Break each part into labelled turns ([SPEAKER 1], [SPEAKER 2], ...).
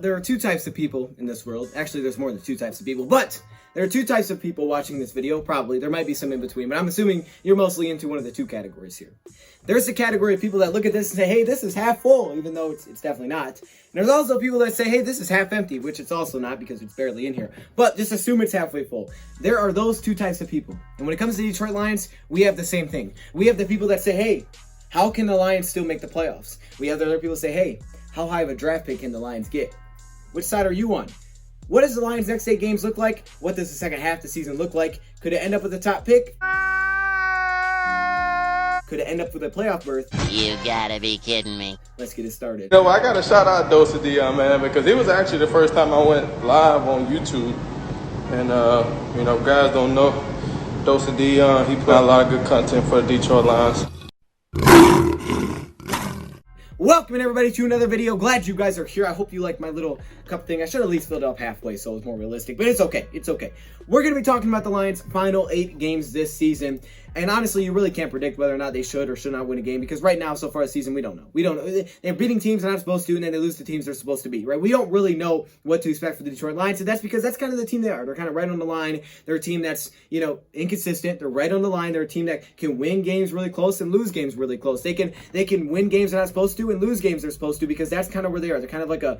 [SPEAKER 1] There are two types of people in this world. Actually, there's more than two types of people, but there are two types of people watching this video, probably. There might be some in between, but I'm assuming you're mostly into one of the two categories here. There's the category of people that look at this and say, hey, this is half full, even though it's definitely not. And there's also people that say, hey, this is half empty, which it's also not because it's barely in here. But just assume it's halfway full. There are those two types of people. And when it comes to the Detroit Lions, we have the same thing. We have the people that say, hey, how can the Lions still make the playoffs? We have the other people say, hey, how high of a draft pick can the Lions get? Which side are you on? What does the Lions' next 8 games look like? What does the second half of the season look like? Could it end up with a top pick? Could it end up with a playoff berth?
[SPEAKER 2] You gotta be kidding me.
[SPEAKER 1] Let's get it started.
[SPEAKER 3] You know, I gotta shout out DoseOfDion, man, because it was actually the first time I went live on YouTube. And, you know, guys don't know DoseOfDion. He put out a lot of good content for the Detroit Lions.
[SPEAKER 1] Welcome everybody to another video. Glad you guys are here. I hope you like my little cup thing. I should at least filled it up halfway so it's more realistic, but it's okay. It's okay. We're going to be talking about the Lions' final 8 games this season. And honestly, you really can't predict whether or not they should or should not win a game because right now, so far this season, we don't know. We don't know. They're beating teams they're not supposed to, and then they lose to teams they're supposed to beat, right? We don't really know what to expect for the Detroit Lions, and that's because that's kind of the team they are. They're kind of right on the line. They're a team that's, you know, inconsistent. They're right on the line. They're a team that can win games really close and lose games really close. They can win games they're not supposed to and lose games they're supposed to because that's kind of where they are. They're kind of like a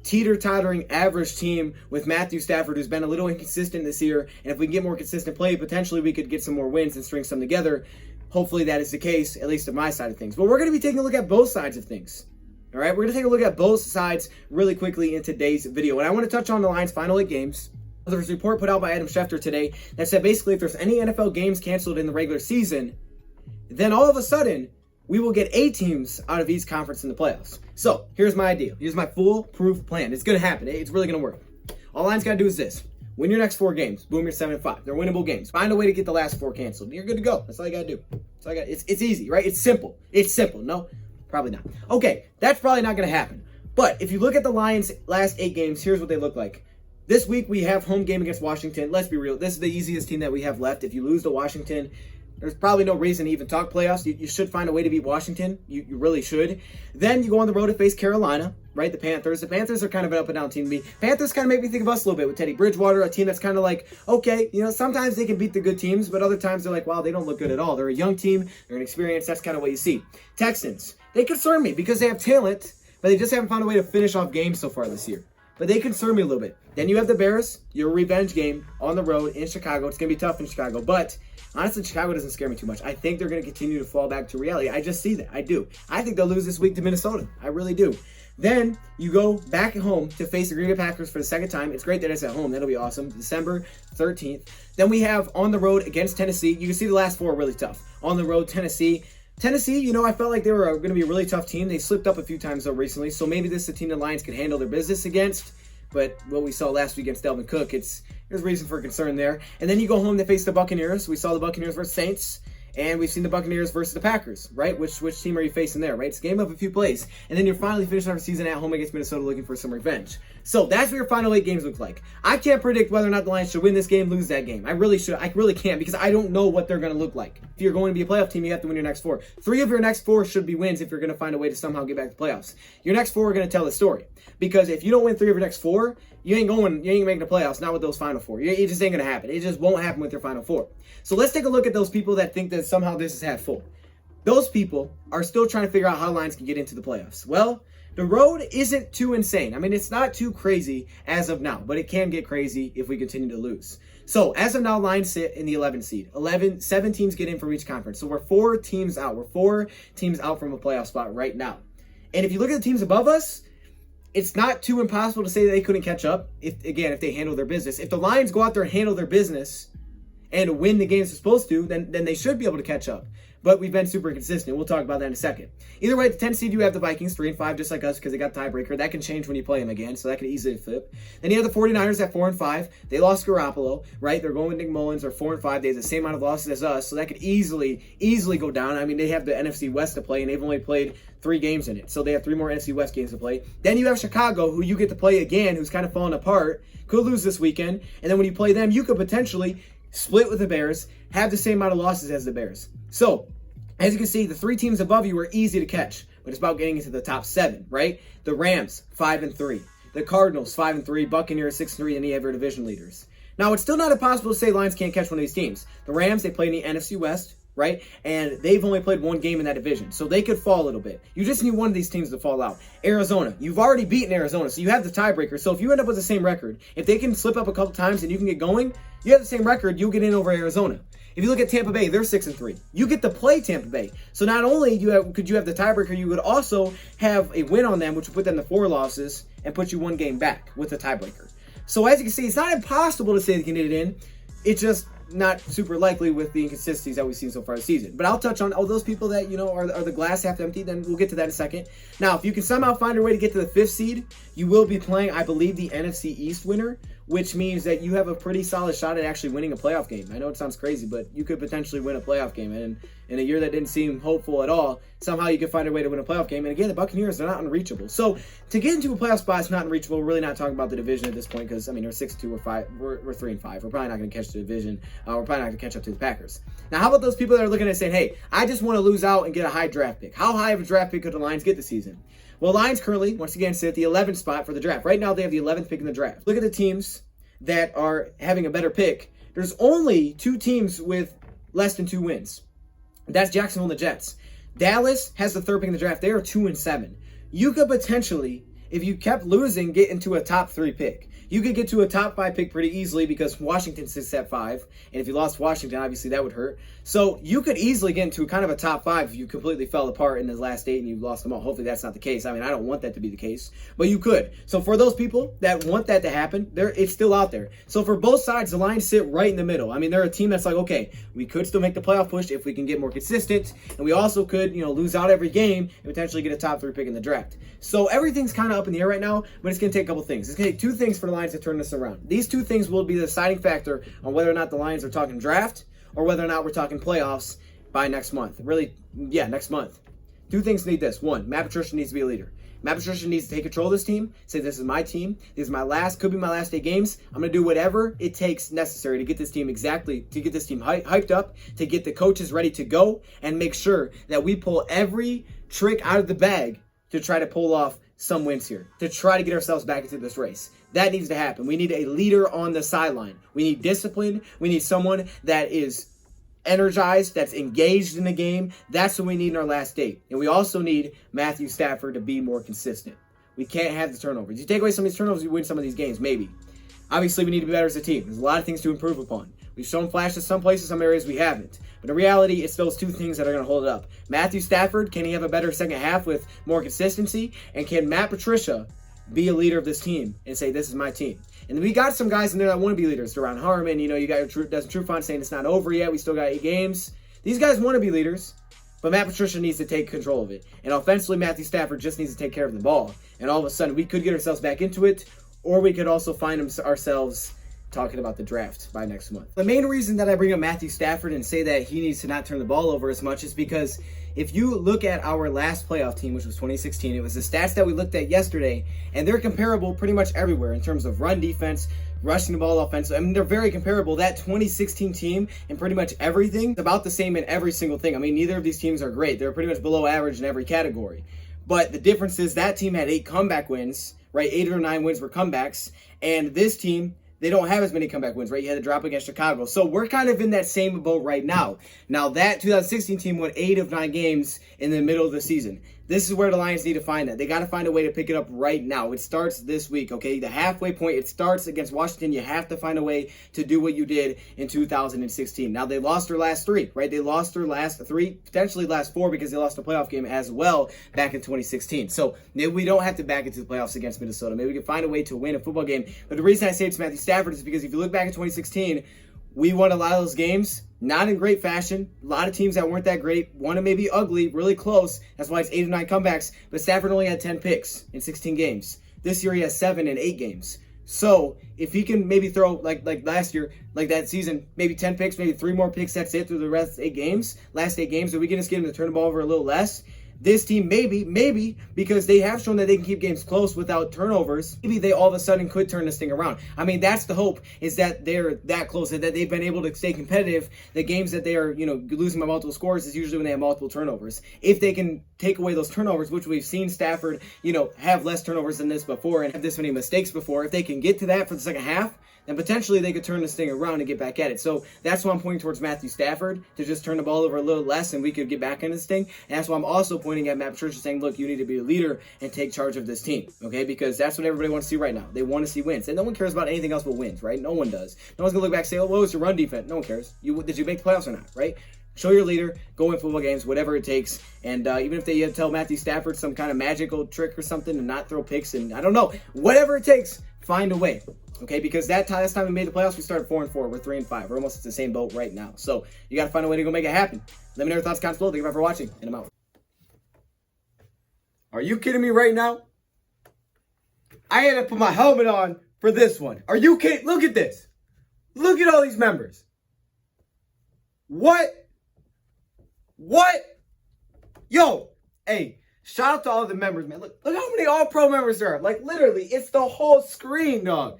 [SPEAKER 1] teeter-tottering average team with Matthew Stafford, who's been a little inconsistent this year, and if we can get more consistent play, potentially we could get some more wins and string some together. Hopefully that is the case, at least on my side of things. But we're going to be taking a look at both sides of things. All right, we're going to take a look at both sides really quickly in today's video. And I want to touch on the Lions' final 8 games. There was a report put out by Adam Schefter today that said basically if there's any NFL games canceled in the regular season, then all of a sudden we will get 8 teams out of each conference in the playoffs. So here's my idea. Here's my foolproof plan. It's going to happen. It's really going to work. All Lions got to do is this. Win your next 4 games. Boom, you're 7-5. They're winnable games. Find a way to get the last 4 canceled. You're good to go. That's all you got to do. That's all I got. It's easy, right? It's simple. It's simple. No, probably not. Okay, that's probably not going to happen. But if you look at the Lions' last 8 games, here's what they look like. This week we have home game against Washington. Let's be real. This is the easiest team that we have left. If you lose to Washington, there's probably no reason to even talk playoffs. You should find a way to beat Washington. You really should. Then you go on the road to face Carolina, right? The Panthers. The Panthers are kind of an up and down team to me. Panthers kind of make me think of us a little bit with Teddy Bridgewater, a team that's kind of like, okay, you know, sometimes they can beat the good teams, but other times they're like, wow, they don't look good at all. They're a young team. They're inexperienced. That's kind of what you see. Texans, they concern me because they have talent, but they just haven't found a way to finish off games so far this year. But they concern me a little bit. Then you have the Bears, your revenge game on the road in Chicago. It's going to be tough in Chicago, but honestly, Chicago doesn't scare me too much. I think they're going to continue to fall back to reality. I just see that. I do. I think they'll lose this week to Minnesota. I really do. Then you go back at home to face the Green Bay Packers for the second time. It's great that it's at home. That'll be awesome. December 13th. Then we have on the road against Tennessee. You can see the last 4 are really tough. On the road, Tennessee, you know, I felt like they were going to be a really tough team. They slipped up a few times though recently, so maybe this is a team the Lions can handle their business against. But what we saw last week against Dalvin Cook, there's reason for concern there. And then you go home to face the Buccaneers. We saw the Buccaneers versus Saints, and we've seen the Buccaneers versus the Packers, right? Which team are you facing there, right? It's a game of a few plays. And then you're finally finishing our season at home against Minnesota looking for some revenge. So that's what your final 8 games look like. I can't predict whether or not the Lions should win this game, lose that game. I really can't because I don't know what they're going to look like. If you're going to be a playoff team, you have to win your next 4. 3 of your next 4 should be wins if you're going to find a way to somehow get back to playoffs. Your next 4 are going to tell the story. Because if you don't win 3 of your next 4, you ain't making the playoffs, not with those final 4. It just ain't going to happen. It just won't happen with your final 4. So let's take a look at those people that think that somehow this is half full. Those people are still trying to figure out how Lions can get into the playoffs. Well, the road isn't too insane. I mean, it's not too crazy as of now, but it can get crazy if we continue to lose. So as of now, Lions sit in the 11th seed. 7 teams get in from each conference. So we're 4 teams out. We're 4 teams out from a playoff spot right now. And if you look at the teams above us, it's not too impossible to say that they couldn't catch up if they handle their business. If the Lions go out there and handle their business and win the games they're supposed to, then they should be able to catch up. But we've been super consistent. We'll talk about that in a second. Either way, at the 10th seed, you have the Vikings, 3-5, just like us, because they got the tiebreaker. That can change when you play them again, so that could easily flip. Then you have the 49ers at 4-5. They lost Garoppolo, right? They're going with Nick Mullins. They're 4-5. They have the same amount of losses as us, so that could easily go down. I mean, they have the NFC West to play, and they've only played 3 games in it, so they have 3 more NFC West games to play. Then you have Chicago, who you get to play again, who's kind of falling apart, could lose this weekend, and then when you play them, you could potentially split with the Bears, have the same amount of losses as the Bears. So, as you can see, the 3 teams above you are easy to catch, but it's about getting into the top 7, right? The Rams, 5-3. The Cardinals 5-3, Buccaneers 6-3, and you have your division leaders. Now, it's still not impossible to say Lions can't catch one of these teams. The Rams, they play in the NFC West, right? And they've only played one game in that division, so they could fall a little bit. You just need one of these teams to fall out. Arizona, you've already beaten Arizona, so you have the tiebreaker. So if you end up with the same record, if they can slip up a couple times and you can get going, you have the same record, you'll get in over Arizona. If you look at Tampa Bay, they're 6-3. You get to play Tampa Bay. So not only could you have the tiebreaker, you would also have a win on them, which would put them to 4 losses and put you one game back with the tiebreaker. So as you can see, it's not impossible to say they can get it in. It's just not super likely with the inconsistencies that we've seen so far this season. But I'll touch on all those people that, are the glass half empty, then we'll get to that in a second. Now, if you can somehow find a way to get to the 5th seed, you will be playing, I believe, the NFC East winner, which means that you have a pretty solid shot at actually winning a playoff game. I know it sounds crazy, but you could potentially win a playoff game. And in a year that didn't seem hopeful at all, somehow you could find a way to win a playoff game. And again, the Buccaneers are not unreachable. So to get into a playoff spot is not unreachable. We're really not talking about the division at this point because, I mean, we're 6-2, we're 3-5. We're probably not going to catch the division. We're probably not going to catch up to the Packers. Now, how about those people that are looking at saying, hey, I just want to lose out and get a high draft pick? How high of a draft pick could the Lions get this season? Well, Lions currently, once again, sit at the 11th spot for the draft. Right now, they have the 11th pick in the draft. Look at the teams that are having a better pick. There's only 2 teams with less than 2 wins. That's Jacksonville and the Jets. Dallas has the 3rd pick in the draft. They are 2-7. You could potentially, if you kept losing, get into a top 3 pick. You could get to a top 5 pick pretty easily because Washington sits at 5. And if you lost Washington, obviously that would hurt. So you could easily get into kind of a top 5 if you completely fell apart in the last 8 and you lost them all. Hopefully that's not the case. I mean, I don't want that to be the case, but you could. So for those people that want that to happen, it's still out there. So for both sides, the Lions sit right in the middle. I mean, they're a team that's like, okay, we could still make the playoff push if we can get more consistent. And we also could, lose out every game and potentially get a top 3 pick in the draft. So everything's kind of up in the air right now, but it's going to take a couple things. It's going to take 2 things for the Lions to turn this around. These 2 things will be the deciding factor on whether or not the Lions are talking draft or whether or not we're talking playoffs by next month. Really, yeah, next month. 2 things need this. 1, Matt Patricia needs to be a leader. Matt Patricia needs to take control of this team, say this is my team, this is could be my last 8 games. I'm going to do whatever it takes necessary to get this team hyped up, to get the coaches ready to go, and make sure that we pull every trick out of the bag to try to pull off some wins here, to try to get ourselves back into this race. That needs to happen. We need a leader on the sideline. We need discipline. We need someone that is energized, that's engaged in the game. That's what we need in our last 8. And we also need Matthew Stafford to be more consistent. We can't have the turnovers. You take away some of these turnovers, you win some of these games, maybe. Obviously, we need to be better as a team. There's a lot of things to improve upon. We've shown flashes some places, some areas we haven't. But in reality, it's those 2 things that are going to hold it up. Matthew Stafford, can he have a better second half with more consistency? And can Matt Patricia be a leader of this team and say, this is my team? And we got some guys in there that want to be leaders. Deron Harmon, you got your Desmond Trufant saying it's not over yet. We still got 8 games. These guys want to be leaders, but Matt Patricia needs to take control of it. And offensively, Matthew Stafford just needs to take care of the ball. And all of a sudden, we could get ourselves back into it, or we could also find ourselves talking about the draft by next month. The main reason that I bring up Matthew Stafford and say that he needs to not turn the ball over as much is because if you look at our last playoff team, which was 2016, it was the stats that we looked at yesterday, and they're comparable pretty much everywhere in terms of run defense, rushing the ball offense. I mean, they're very comparable. That 2016 team in pretty much everything, it's about the same in every single thing. I mean, neither of these teams are great. They're pretty much below average in every category. But the difference is that team had 8 comeback wins, right? 8 or 9 wins were comebacks. And this team, they don't have as many comeback wins, right? You had to drop against Chicago. So we're kind of in that same boat right now. Now, that 2016 team won 8 of 9 games in the middle of the season. This is where the Lions need to find that. They got to find a way to pick it up right now. It starts this week, okay? The halfway point, it starts against Washington. You have to find a way to do what you did in 2016. Now, they lost their last 3, right? They lost their last 3, potentially last 4 because they lost a playoff game as well back in 2016. So maybe we don't have to back into the playoffs against Minnesota. Maybe we can find a way to win a football game. But the reason I say it's Matthew Stafford is because if you look back in 2016, we won a lot of those games, not in great fashion. A lot of teams that weren't that great, one of maybe ugly, really close. That's why it's 8 of 9 comebacks. But Stafford only had 10 picks in 16 games. This year he has 7 in 8 games. So if he can maybe throw, like last year, like that season, maybe 10 picks, maybe 3 more picks, that's it through the rest 8 games, last 8 games, if we can just get him to turn the ball over a little less, this team, maybe, because they have shown that they can keep games close without turnovers, maybe they all of a sudden could turn this thing around. I mean, that's the hope, is that they're that close, that they've been able to stay competitive. The games that they are, losing by multiple scores is usually when they have multiple turnovers. If they can take away those turnovers, which we've seen Stafford, have less turnovers than this before and have this many mistakes before, if they can get to that for the second half, then potentially they could turn this thing around and get back at it. So that's why I'm pointing towards Matthew Stafford, to just turn the ball over a little less and we could get back in this thing. And that's why I'm also pointing at Matt Patricia, saying, look, you need to be a leader and take charge of this team, okay? Because that's what everybody wants to see right now. They want to see wins. And no one cares about anything else but wins, right? No one does. No one's going to look back and say, oh, what was your run defense? No one cares. Did you make the playoffs or not, right? Show your leader, go win football games, whatever it takes. And even if they tell Matthew Stafford some kind of magical trick or something and not throw picks, and I don't know, whatever it takes, find a way. Okay, because last time we made the playoffs, we started 4-4. We're 3-5. We're almost at the same boat right now. So you got to find a way to go make it happen. Let me know your thoughts, comments below. Thank you for watching, and I'm out. Are you kidding me right now? I had to put my helmet on for this one. Are you kidding? Look at this. Look at all these members. What? Yo, hey, shout out to all the members, man. Look how many All-Pro members there are. Like, literally, it's the whole screen, dog.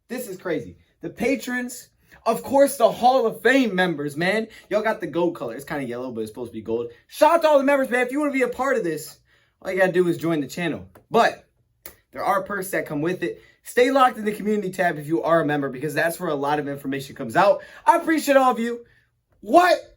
[SPEAKER 1] This is crazy. The patrons, of course, the Hall of Fame members, man. Y'all got the gold color. It's kind of yellow, but it's supposed to be gold. Shout out to all the members, man. If you want to be a part of this, all you got to do is join the channel. But there are perks that come with it. Stay locked in the community tab if you are a member, because that's where a lot of information comes out. I appreciate all of you. What?